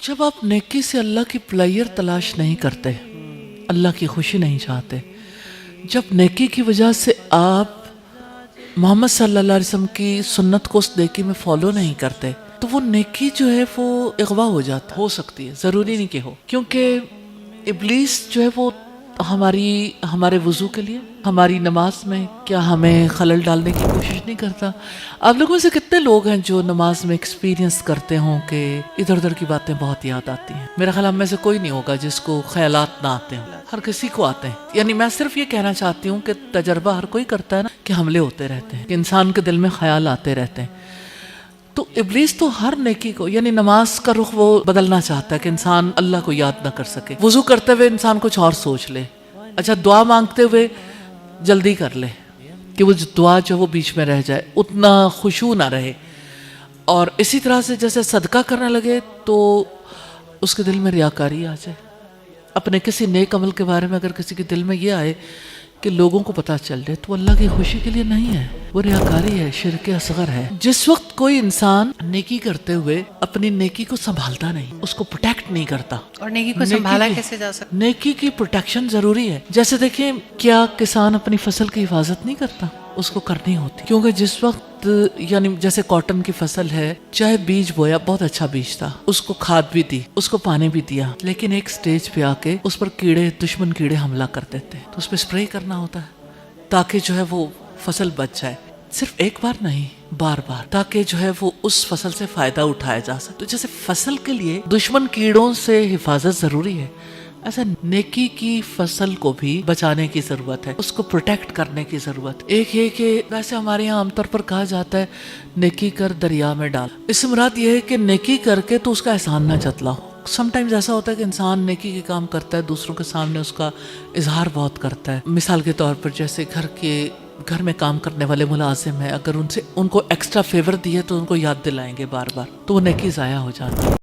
جب آپ نیکی سے اللہ کی پلائر تلاش نہیں کرتے، اللہ کی خوشی نہیں چاہتے، جب نیکی کی وجہ سے آپ محمد صلی اللہ علیہ وسلم کی سنت کو اس نیکی میں فالو نہیں کرتے، تو وہ نیکی جو ہے وہ اغوا ہو جاتا، ہو سکتی ہے، ضروری نہیں کہ ہو، کیونکہ ابلیس جو ہے وہ ہمارے وضو کے لیے، ہماری نماز میں کیا ہمیں خلل ڈالنے کی کوشش نہیں کرتا؟ آپ لوگوں سے کتنے لوگ ہیں جو نماز میں ایکسپیرینس کرتے ہوں کہ ادھر ادھر کی باتیں بہت یاد آتی ہیں؟ میرا خیال ہم میں سے کوئی نہیں ہوگا جس کو خیالات نہ آتے ہوں، ہر کسی کو آتے ہیں۔ یعنی میں صرف یہ کہنا چاہتی ہوں کہ تجربہ ہر کوئی کرتا ہے نا، کہ حملے ہوتے رہتے ہیں، کہ انسان کے دل میں خیال آتے رہتے ہیں۔ تو ابلیس تو ہر نیکی کو، یعنی نماز کا رخ وہ بدلنا چاہتا ہے کہ انسان اللہ کو یاد نہ کر سکے، وضو کرتے ہوئے انسان کچھ اور سوچ لے، اچھا دعا مانگتے ہوئے جلدی کر لے کہ وہ دعا جو وہ بیچ میں رہ جائے، اتنا خشوع نہ رہے۔ اور اسی طرح سے جیسے صدقہ کرنے لگے تو اس کے دل میں ریاکاری آ جائے۔ اپنے کسی نیک عمل کے بارے میں اگر کسی کے دل میں یہ آئے کہ لوگوں کو پتہ چل جائے، تو اللہ کی خوشی کے لیے نہیں ہے، وہ ریاکاری ہے، شرک اصغر ہے۔ جس وقت کوئی انسان نیکی کرتے ہوئے اپنی نیکی کو سنبھالتا نہیں، اس کو پروٹیکٹ نہیں کرتا، اور نیکی کو سنبھالا کیسے جا سکتا؟ نیکی کی پروٹیکشن ضروری ہے۔ جیسے دیکھیں، کیا کسان اپنی فصل کی حفاظت نہیں کرتا؟ اس کو کرنی ہوتی، کیونکہ جس وقت یعنی جیسے کاٹن کی فصل ہے، چاہے بیج بویا، بہت اچھا بیج تھا، اس کو کھاد بھی دی، اس کو پانی بھی دیا، لیکن ایک سٹیج پہ آ کے اس پر دشمن کیڑے حملہ کر دیتے، تو اس پہ اسپرے کرنا ہوتا ہے تاکہ جو ہے وہ فصل بچ جائے، صرف ایک بار نہیں، بار بار، تاکہ جو ہے وہ اس فصل سے فائدہ اٹھایا جا سکے۔ تو جیسے فصل کے لیے دشمن کیڑوں سے حفاظت ضروری ہے، ایسا نیکی کی فصل کو بھی بچانے کی ضرورت ہے، اس کو پروٹیکٹ کرنے کی ضرورت۔ ایک یہ کہ ویسے ہمارے یہاں عام طور پر کہا جاتا ہے نیکی کر دریا میں ڈال، اس سے مراد یہ ہے کہ نیکی کر کے تو اس کا احسان نہ جتلاؤ۔ سم ٹائمز ایسا ہوتا ہے کہ انسان نیکی کے کام کرتا ہے، دوسروں کے سامنے اس کا اظہار بہت کرتا ہے۔ مثال کے طور پر جیسے گھر میں کام کرنے والے ملازم ہیں، اگر ان کو ایکسٹرا فیور دیے تو ان کو یاد دلائیں گے بار بار، تو وہ نیکی ضائع ہو جاتی ہے۔